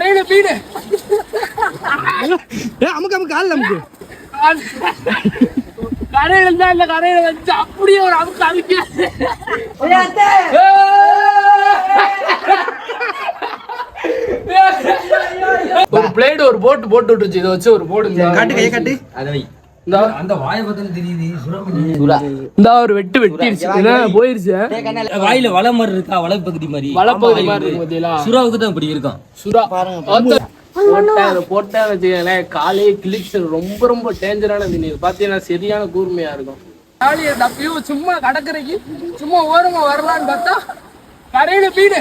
கரையில மீன் அமுக்கு அமுக்கு கால் அமுக்கு கரையில இருந்தா இந்த கரையில வச்சு அப்படியே ஒரு அமுக்கு அமுக்க ஒரு பிளேட் ஒரு போட்டு போட்டு விட்டுச்சு. இதை வச்சு ஒரு போடு காட்டு கையை காட்டு அந்த வாயை பத்தின தெரியுது. இந்த ஒரு வெட்டு வெட்டிருச்சு போயிருச்சு. வாயில வலை மாதிரி இருக்கா, வலைப்பகுதி மாதிரி வலைப்பகுதி மாதிரி இருக்கு பாத்தீங்களா? சுறாவுக்கு தான் இப்படி இருக்கும். சுறா போட்டா வச்சுக்கங்களேன், காலே கிளிச்சு ரொம்ப ரொம்ப டேஞ்சரான மீன். பாத்தீங்கன்னா சரியான கூர்மையா இருக்கும். காலியை தப்பியும் சும்மா கடற்கரைக்கு சும்மா ஓரமா வரலான்னு பார்த்தா கரையில மீன்.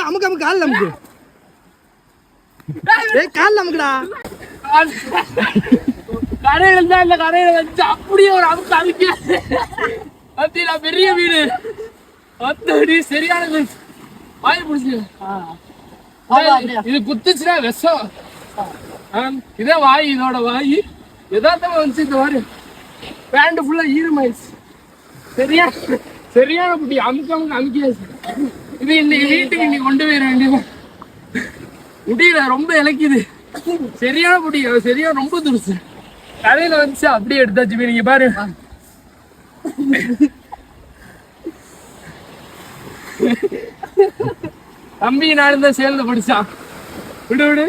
அமுக்கு அமுக்கு கால் அமுக்கு கால் அமுக்குடா. கரையில இருந்தா இந்த கரையில வச்சு அப்படியே ஒரு அமுக்கு அமுக்க பாத்தீங்களா? பெரிய மீன் அத்தடி சரியான மீன். வாய் பிடிச்சு இது குத்துச்சுன்னா விஷம். இதே வாய், இதோட வாய் எதார்த்தமா வந்துச்சு. இந்த மாதிரி பேண்ட் ஃபுல்லா ஈரமாயிடுச்சு. சரியான குட்டி அமுக்க அமுக்க அமுக்கியாச்சு. இது இன்னைக்கு வீட்டுக்கு இன்னைக்கு கொண்டு போயிட வேண்டியது. முடியல, ரொம்ப இலக்கிது. சரியான குட்டி, சரியான ரொம்ப துருச்சு. கரையில வந்துச்சு அப்படியே எடுத்தாச்சு மீன். நீங்க பாரு தம்பி நானும் தான் சேர்ந்து படிச்சான். விடு விடு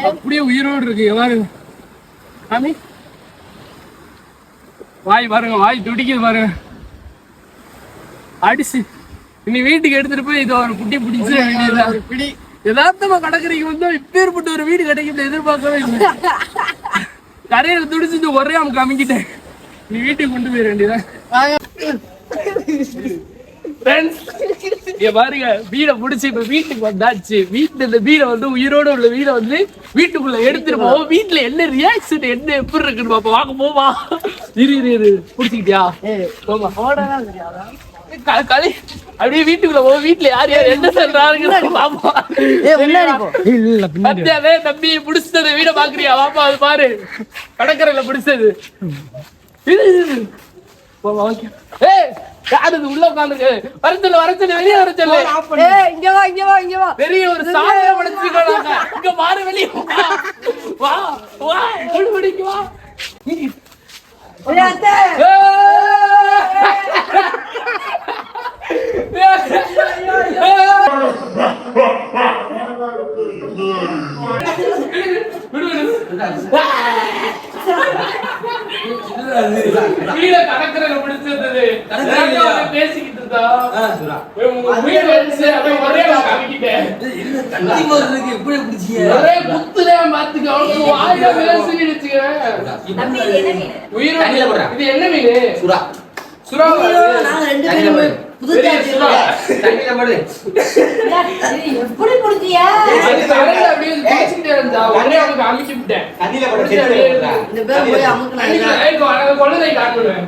அப்படியே உயிரோடு இருக்கு பாருங்க. சாமி வாய் பாருங்க, வாய் துடிக்குது பாருங்க. அடிச்சு இனி வீட்டுக்கு எடுத்துட்டு போய் இதை ஒரு குட்டி பிடிச்சு வேண்டியது. பிடி யதார்த்தமா கடற்கரைக்கு வந்து இப்பேற்பட்ட ஒரு வீடு கிடைக்கும் எதிர்பார்க்கவே இல்லை. கரையில துடிச்சு ஒரே அமுக்கு அமுக்கிட்டேன். நீ வீட்டுக்கு கொண்டு போயிட வேண்டியதான். பாருங்க, வீடை முடிச்சு இப்ப வீட்டுக்கு வந்தாச்சு. வீட்டுல இந்த வீடை வந்து உயிரோட உள்ள வீடை வந்து வீட்டுக்குள்ள எடுத்துட்டு போவோம். வீட்டுல என்ன ரியாக்ஷன் என்ன எப்படி இருக்குன்னு பாப்பா. வாங்க போவா. இரு புடிச்சுக்கிட்டியா? போமா களி அப்படியே வீட்டுக்குள்ள போவோம். வீட்டுல யார் யார் என்ன சொல்றாங்க பாப்பா. தம்பி பிடிச்சது வீட பாக்குறியா? பாப்பா அது பாரு, கடற்கரையில பிடிச்சது. உள்ள உட்காந்துருக்கு. வரச்சொல்லு வெளியே வரச்சொல்லு. பெரிய ஒரு சாதனை படைச்சுக்கோங்க. இங்க பாரு, வெளியே வா வா குடிக்கு வா. பேசிக்கிட்டு இருந்தா இது என்ன மீன்? சுறா. சுறா எப்படி புடிச்சியா? உடனே அவங்க அமுக்கி விட்டேன். இந்த பேர் போய் அமுக்குனாங்க. கொள்ளதை காட்டுவேன்.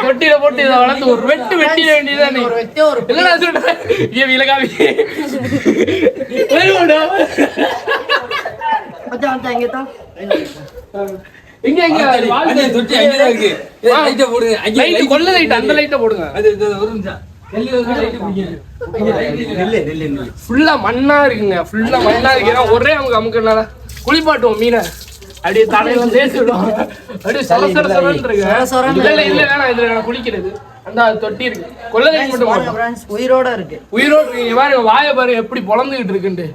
தொட்டியில போட்டு இதை வளர்த்து ஒரு வெட்டு வெட்டிட வேண்டியதானே. இல்ல சொல்றேன் விலகாவி எங்க எங்க கொள்ள லைட், அந்த லைட்டை போடுங்க. ஃபுல்லா மண்ணா இருக்குங்க, ஃபுல்லா மண்ணா இருக்கு. ஒரே அமுக்கு அமுக்குனால குளிப்பாட்டுவோம் மீனை. அப்படியே தலையில தேய்ச்சிடும். அப்படியே இல்ல வேணாம், இதுல வேணாம் குளிக்கிறது. அந்த தொட்டி இருக்கு, கொள்ள லைட் மட்டும் உயிரோட இருக்கு. உயிரோடு இருக்கு பாருங்க. வாயை பாருங்க எப்படி பொழந்துகிட்டு இருக்குன்ட்டு.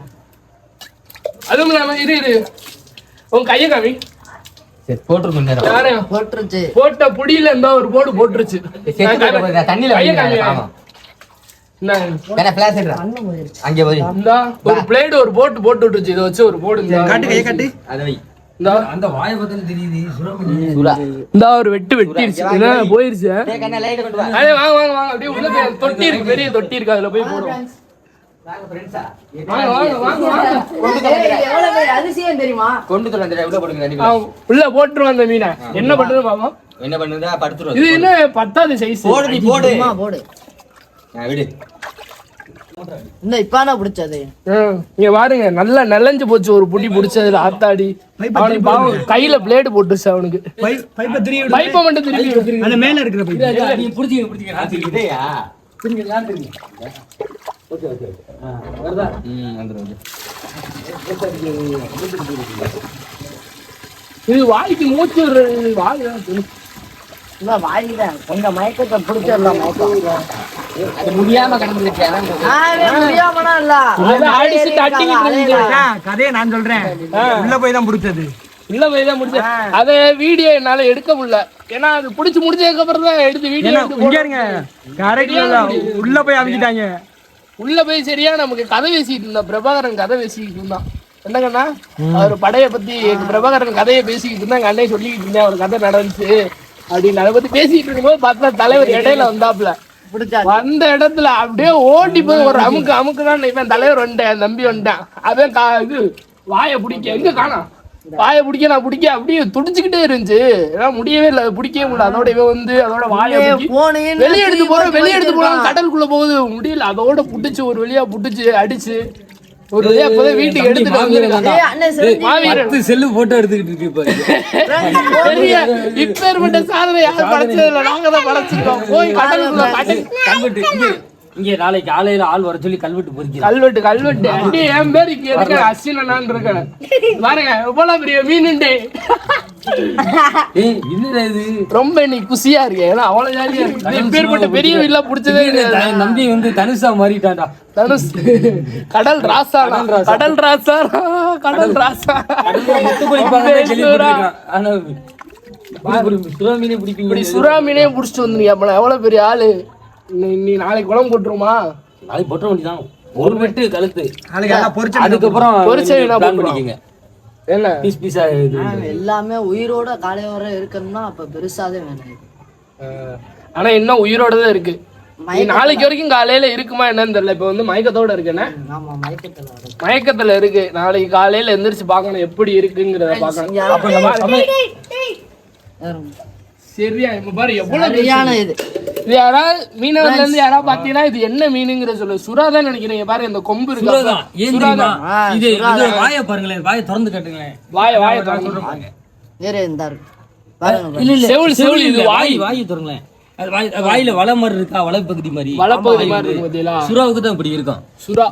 அதுவும் இல்லாம இரு உங்க கைய காமி. போட்ட புடியில இருந்தா ஒரு போடு போட்டுருச்சு. ஒரு பிளேட் ஒரு போட்டு போட்டு விட்டுச்சு. இதை வச்சு ஒரு போடு அந்த வாயை பத்தின தெரியுது. இந்த ஒரு வெட்டு வெட்டிருச்சு போயிருச்சு. வாங்க வாங்க வாங்க அப்படியே உள்ள தொட்டி இருக்கு, பெரிய தொட்டி இருக்கு, அதுல போய் போடுவோம். உள்ள போட்டுருவோம் அந்த மீனை. என்ன பண்றது பாப்பா? என்ன பண்ணுதா? படுத்துறோம். இது என்ன 10வது சைஸ்? போடு நீ போடு. விடு இந்த இப்பானா பிடிச்சது இங்க பாருங்க நல்லா நலஞ்சு போச்சு ஒரு புடி பிடிச்சதுல ஆத்தாடி. அவனுக்கு பாவம் கையில பிளேடு போட்டுச்சு அவனுக்கு. பைப்பை திருப்பி விடு. பைப்பை மட்டும் திருப்பி வச்சிருக்கு. அந்த மேல இருக்கிற பைப் நீ புடிச்சிங்க நான் திருப்பியா ஓகே ஓகே வருதா வந்துரும். இது வாய்க்கு மூச்சு விடுறது. வாய் வாங்கிட்டேன் கொஞ்சம் மயக்கத்தை பிடிச்சிடலாம். அது முடியாம கிடந்துருக்கேன். முடியாமனா இல்ல அடிச்சுட்டு அட்டிக்கிட்டு இருந்துச்சு. கதையை நான் சொல்றேன். உள்ள போய் தான் பிடிச்சது. உள்ள போய் தான் முடிச்சேன். அதை வீடியோ என்னால எடுக்க முடியல. ஏன்னா அது பிடிச்சி முடிச்சதுக்கு அப்புறம் தான் எடுத்து வீடியோ உள்ள போய் அமைக்கிட்டாங்க. உள்ள போய் சரியா நமக்கு கதை பேசிட்டு இருந்தான். பிரபாகரன் கதை பேசிக்கிட்டு இருந்தான். என்னங்கண்ணா அவர் படைய பத்தி பிரபாகரன் கதையை பேசிக்கிட்டு இருந்தா எங்க அண்ணன் சொல்லிக்கிட்டு இருந்தேன் அவர் கதை நடந்துச்சு அப்படின்னு. அதை பத்தி பேசிட்டு இருக்கும்போது பார்த்தா தலைவர் இடையில வந்தாப்புல. வந்த இடத்துல அப்படியே ஓட்டி போய் ஒரு அமுக்குதான் இவன் தலைவர் வந்துட்டேன் தம்பி வந்துட்டேன். அவன் இது வாயை பிடிக்க எங்க காணாம். வாயை பிடிக்க நான் பிடிக்க அப்படியே துடிச்சுக்கிட்டே இருந்துச்சு. ஏன்னா முடியவே இல்லை, பிடிக்கவே முடியல. அதோட இவன் வந்து அதோட வாயை வெளியே எடுத்து போறோம் கடலுக்குள்ள போகுது முடியல. அதோட புட்டுச்சு ஒரு வழியா புட்டுச்சு அடிச்சு ஒரு வழியா இப்பதான் வீட்டுக்கு எடுத்துட்டு வந்து செல்லு போட்டோ எடுத்துக்கிட்டு இருக்கு. இப்ப ஏற்பட்ட சாதனை யாரும் படைச்சதில்லை, நாங்க தான் படைச்சிருக்கோம். போய் கடலுக்குள்ள இங்க நாளைக்கு காலையில ஆள் வர சொல்லி கல்வெட்டு பொறுக்கி கல்வெட்டு அப்படியே என் பேர் இங்க இருக்க அஸ்வினான் இருக்கேன் பாருங்க. எவ்வளவு பெரிய மீனுண்டே. இது ரொம்ப இன்னைக்கு குசியா இருக்கு. ஏன்னா அவ்வளவு ஜாலியா இருக்கு. பேர்பட்ட பெரிய வீட்டுல பிடிச்சதே நம்பி வந்து தனுஷா மாறிட்டான்டா. தனுஷ் கடல் ராசா கடல் ராசா கடல் ராசா சுறா மீனே பிடிப்பீங்க. சுறா மீனே பிடிச்சிட்டு வந்துருக்கீங்க. அப்ப எவ்வளவு பெரிய ஆளு. நீ நாளைக்கு குளம் போட்டுருமா? நாளைக்கு போட்ட வேண்டியதான். ஒரு வெட்டு கழுத்து அதுக்கப்புறம் பண்ணிக்கங்க. என்ன பீஸ் பீஸா எல்லாமே உயிரோட காலை வர இருக்கணும்னா அப்ப பெருசாவே வேணும். ஆனா இன்னும் உயிரோட தான் இருக்கு. நாளைக்கு வரைக்கும் காலையில இருக்குமா என்னன்னு தெரியல. இப்ப வந்து மயக்கத்தோட இருக்குன்னு மயக்கத்துல இருக்கு. நாளைக்கு காலையில எந்திரிச்சு பாக்கணும் எப்படி இருக்குங்கிறத பாக்கணும். சரியா இப்ப பாரு எவ்வளவு இது யாராவது மீனவர்ல இருந்து யாராவது பாத்தீங்கன்னா இது என்ன மீனுங்கிற சொல்லு. சுறா தான் நினைக்கிறீங்க. பாரு இந்த கொம்பு இருக்கு. வாயை பாருங்களேன். வாயை திறந்து கட்டுங்களேன். வாயை திறந்து செவுள் இது வாயை திறங்களேன். வாயில வலை மாதிரி இருக்கா? வலைப்பகுதி மாதிரி இருக்கு. சுறாவுக்கு தான் இப்படி இருக்கும். சுறா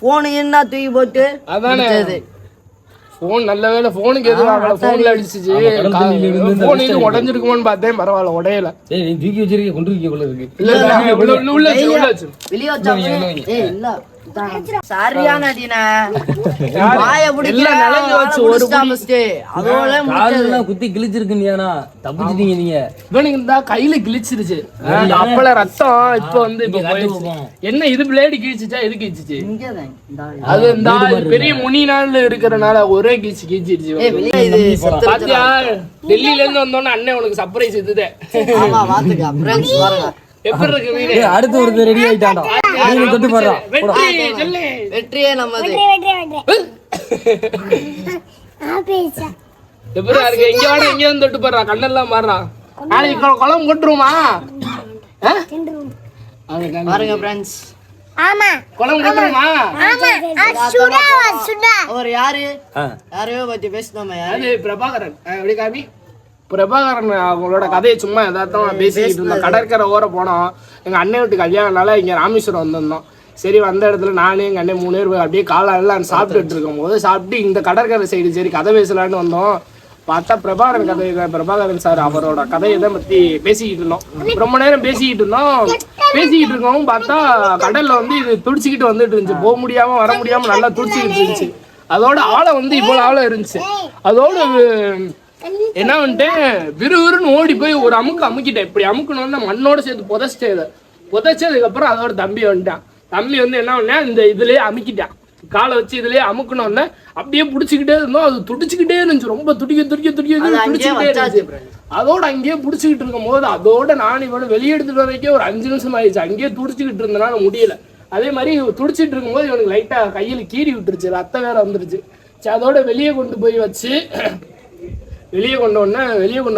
போன் என்ன தூக்கி போட்டு அதானே போன். நல்ல வேலை போனுக்கு எதுவும் ஆகல. போன்ல அடிச்சிச்சு. போன் இது உடஞ்சிருக்குமோன்னு பார்த்தேன். பரவாயில்ல உடையல. தூக்கி வச்சிருக்க கொண்டு இருக்க போல இருக்கு. வெளியே வச்சா சரியான குத்தி கிழிச்சிருக்குன்னா தப்பிச்சிட்டீங்க நீங்க. இவனுக்கு இந்த கையில கிழிச்சிருச்சு. அப்பல ரத்தம் இப்ப வந்து என்ன இது பிளேடு கிழிச்சிச்சா? எது கிழிச்சிச்சு? அது இந்த பெரிய முனி நாள் இருக்கிறனால ஒரே கிழிச்சிருச்சு. பாத்தியா டெல்லியில இருந்து வந்தோன்னு அண்ணன் உனக்கு சர்ப்ரைஸ் இதுதே. எப்படி இருக்கு மீன்? அடுத்து ஒரு ரெடி ஆயிட்டான்டா. நீங்க தொட்டு பாருடா. வெற்றியே நமது. எப்படி இருக்கு? இங்க வாடா, இங்க வந்து தொட்டு பாருடா. கண்ணெல்லாம் மாறுறா. நாளைக்கு குளம் கொட்டுருமா? பாருங்க ஃப்ரெண்ட்ஸ். ஆமா குளம் கொட்டுருமா? ஆமா சுடா அவர் யாரையோ பத்தி பேசுனோமே. அது பிரபாகரன். எப்படி காமி? பிரபாகரன் அவங்களோட கதையை சும்மா எதார்த்தம் பேசிக்கிட்டு இருந்தோம். கடற்கரை ஓர போனோம். எங்கள் அண்ணன் வீட்டு கல்யாணம்னால இங்கே ராமேஸ்வரம் வந்திருந்தோம். சரி வந்த இடத்துல நானே எங்கள் அண்ணன் 3 பேர் அப்படியே காலெல்லாம் சாப்பிட்டுட்டு இருக்கும் போது சாப்பிட்டு இந்த கடற்கரை சைடு சரி கதை பேசலான்னு வந்தோம். பார்த்தா பிரபாகரன் கதை தான். பிரபாகரன் சார் அவரோட கதையை தான் பற்றி பேசிக்கிட்டு இருந்தோம். ரொம்ப நேரம் பேசிக்கிட்டு இருக்கோம். பார்த்தா கடலில் வந்து இது துடிச்சிக்கிட்டு வந்துட்டு இருந்துச்சு. போக முடியாமல் வர முடியாமல் நல்லா துடிச்சிக்கிட்டு இருந்துச்சு. அதோட ஆழை வந்து இவ்வளோ ஆழம் இருந்துச்சு. அதோட என்ன வந்துட்டேன் விறுவிறுன்னு ஓடி போய் ஒரு அமுக்கிட்டேன். இப்படி அமுக்கணும்னா மண்ணோட சேர்த்து புதைச்சதுக்கப்புறம் அதோட தம்பி வந்துட்டான். தம்பி வந்து என்ன பண்ணேன் இந்த இதுலயே அமுக்கிட்டான். காலை வச்சு இதுலயே அமுக்கணும்னா அப்படியே பிடிச்சிக்கிட்டே இருந்தோம். அது துடிச்சுக்கிட்டே இருந்துச்சு. ரொம்ப துடிச்சுக்கிட்டே இருந்துச்சு. அதோட அங்கேயே பிடிச்சிக்கிட்டு இருக்கும் போது அதோட நான் இவனை வெளியே எடுத்துட்டு வரைக்கும் ஒரு 5 நிமிஷம் ஆயிடுச்சு. அங்கேயே துடிச்சுக்கிட்டு இருந்தனால முடியல. அதே மாதிரி துடிச்சிட்டு இருக்கும்போது இவனுக்கு லைட்டா கையில கீறி விட்டுருச்சு. ரத்தம் வேற வந்துருச்சு. அதோட வெளியே கொண்டு போய் வச்சு வெளியே கொண்டு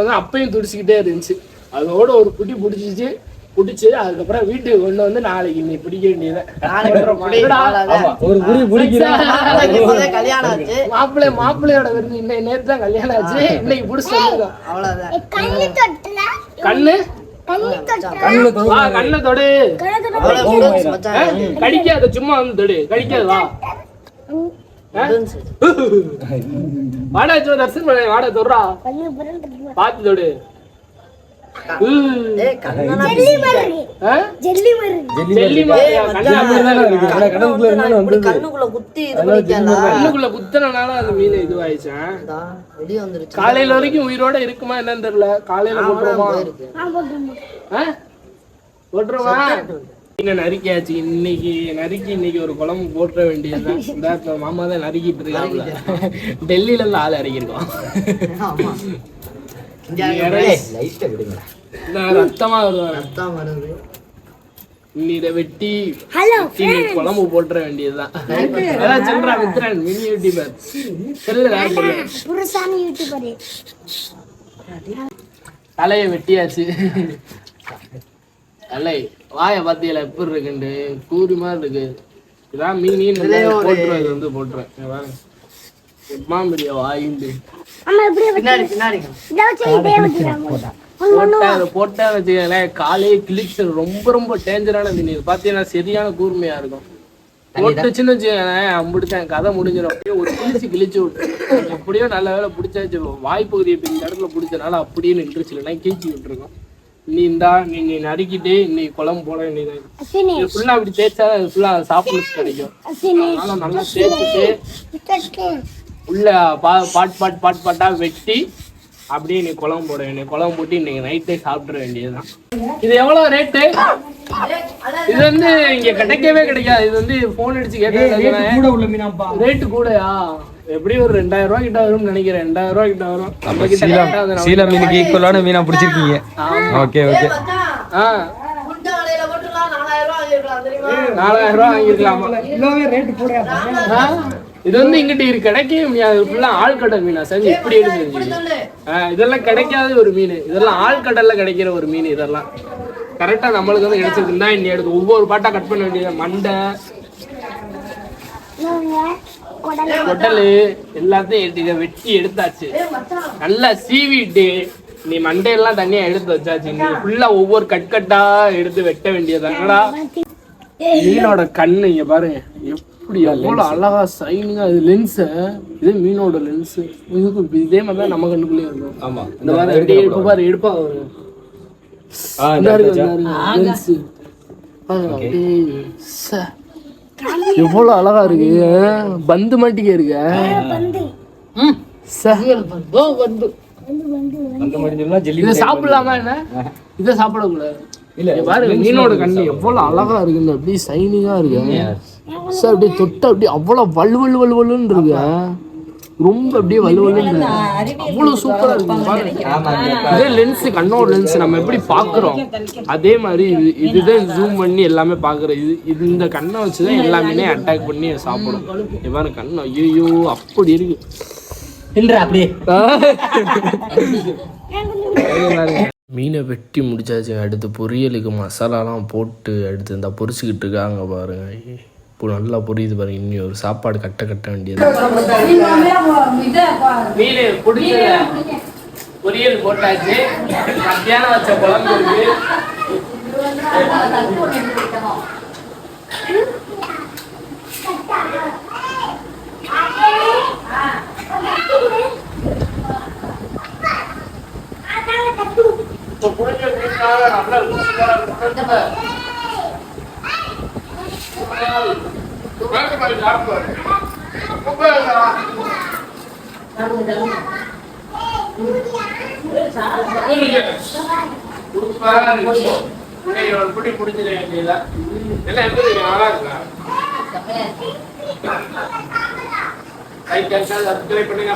வந்து அப்பையும் துடிச்சுக்கிட்டே இருந்துச்சு. அதோட ஒரு குட்டி பிடிச்சிச்சு. பிடிச்சி அதுக்கப்புறம் வீட்டுக்கு கொண்டு வந்து நாளைக்கு நீ பிடிக்க வேண்டியது. ஒரு புடி பிடிக்கிறேன். கல்யாணம் ஆச்சு. மாப்பிள்ளையோட விருந்து இன்னைக்கு நேற்று தான் கல்யாணம் ஆச்சு. இன்னைக்கு பிடிச்சி வந்துடும். அவ்வளவுதான். கண்ணு கண்ணை தொடு. கடிக்காத, சும்மா வந்து தொடு. கடிக்காது. வா வாடா, தர்சன் பண்ண. வாடா தொடுறா, பாத்து தொடு. கண்ணுக்குள்ள குத்துனால அந்த மீன் இதுவாயிடுச்சேன். காலையில வரைக்கும் உயிரோட இருக்குமா என்னன்னு தெரியல. காலையில போட்டுருமா நறுக்கியாச்சு. இன்னைக்கு ஒரு குழம்பு போட்டுற வேண்டியதுதான். இந்த மாமா தான் நறுக்கிட்டு இருக்காங்க. டெல்லியில இருந்து ஆள் இறக்கிருக்கோம். ரத்தமா வருது. இதை வெட்டி குழம்பு போட்டுற வேண்டியதுதான். சொல்றா மித்ரன், மினி யூடியூபர். தலையை வெட்டியாச்சு. தலை வாய பாத்தியில எப்படி இருக்குண்டு கூறி மாதிரி இருக்கு. இதான் மீன் போட்டுருவேன். வந்து போட்டுருவேன். மாம்படியா வாயிண்டு போட்டா வச்சுக்கல. காலையே கிழிச்சு ரொம்ப டேஞ்சரான மீன். இது பாத்தீங்கன்னா சரியான கூர்மையா இருக்கும். போட்டுச்சுன்னு வச்சுக்கேன், அம்பிடுத்தேன், கதை முடிஞ்சிடும். அப்படியே ஒரு கிழிச்சு விட்டு எப்படியோ நல்ல வேலை பிடிச்சாச்சு. வாய்ப்பகுதியை இந்த இடத்துல பிடிச்சனால அப்படியே நின்றுச்சு. இல்லைன்னா கிழிச்சு விட்டுருக்கோம். நீ நறுக்கிட்டு இன்னைக்கு குழம்பு போட வேண்டியது. ஃபுல்லா அப்படி தேய்ச்சா ஃபுல்லா சாப்பிட்டு கிடைக்கும். அதனால நல்லா தேய்ச்சிட்டு உள்ள பாட்டா வெட்டி அப்படியே நீ குழம்பு போட வேண்டிய. குழம்பு போட்டு இன்னைக்கு நைட்டே சாப்பிட வேண்டியதுதான். இது எவ்வளவு ரேட்டு? இது வந்து இங்க கிடைக்கவே கிடைக்காது. இது வந்து போன் அடிச்சு கேட்டா ரேட்டு கூடயா? எப்படி ஒரு 2000 ரூபாய் கிட்ட வரும்னு நினைக்கிறேன். 2000 ரூபாய் கிட்ட வரும். நம்ம கிட்ட சீலா மீனுக்கு ஈக்குவலான மீனா பிடிச்சிருக்கீங்க. ஓகே 4000 ரூபாய் வாங்கிருக்கலாம். இது வந்து இங்கிட்ட கிடைக்கவே முடியாது. ஃபுல்லா ஆழ்கடல் மீனா செஞ்சு இப்படி எடுத்து. இதெல்லாம் கிடைக்காத ஒரு மீன். இதெல்லாம் ஆழ்கடல்ல கிடைக்கிற ஒரு மீன். இதெல்லாம் கரெக்டா நம்மளுக்கு வந்து கிடைச்சிருக்குன்னா இன்னி எடுத்து ஒவ்வொரு பாட்டா கட் பண்ண வேண்டியது. மண்டை கொட்டலு எல்லாத்தையும் வெட்டி எடுத்தாச்சு. நல்லா சீவிட்டு நீ மண்டையெல்லாம் தனியா எடுத்து வச்சாச்சு. நீ ஃபுல்லா ஒவ்வொரு கட்டா எடுத்து வெட்ட வேண்டியதாங்கடா. மீனோட கண்ணு இங்க பாருங்க எப்படி எவ்வளவு அழகா சைனிங்கா. இது லென்ஸ். இது மீனோட லென்ஸ். இதுக்கு இதே மாதிரிதான் நம்ம கண்ணுக்குள்ளேயே இருக்கும். ஆமா, இந்த மாதிரி எடுப்பா பாரு. எடுப்பா எவ்வளவு அழகா இருக்கு. பந்து மாட்டிக்க இருக்கு. இதை சாப்பிடலாமா? என்ன இதை சாப்பிடக்கூடாது. பாரு மீனோட கண்ணு எவ்வளவு அழகா இருக்கு. அப்படியே சைனிங்கா இருக்கு சார். அப்படியே தொட்ட அப்படியே அவ்வளவு வலுவலுன்னு இருக்கு. ரொம்ப அப்படியே வலுவலுன்னு அவ்வளவு சூப்பரா இருக்கு. இதே லென்ஸ், கண்ணோட லென்ஸ் நம்ம எப்படி பாக்குறோம் அதே மாதிரி இதுதான் ஜூம் பண்ணி எல்லாமே பாக்குறோம். இது இந்த கண்ணை வச்சுதான் எல்லாமே அட்டாக் பண்ணி சாப்பிடும். இவ்வாறு கண்ணு ஐயோ அப்படி இருக்கு. மீனை வெட்டி முடிச்சாச்சு. அடுத்து பொரியலுக்கு மசாலாலாம் போட்டு அடுத்து இந்த பொரிச்சுக்கிட்டு இருக்காங்க பாருங்க. இப்போ நல்லா புரியுது பாருங்க. இன்னும் ஒரு சாப்பாடு கட்ட வேண்டியது. பொரியல் போட்டாச்சு. மத்தியானம் வச்ச குழம்பு இருக்கு. பண்ணுங்க.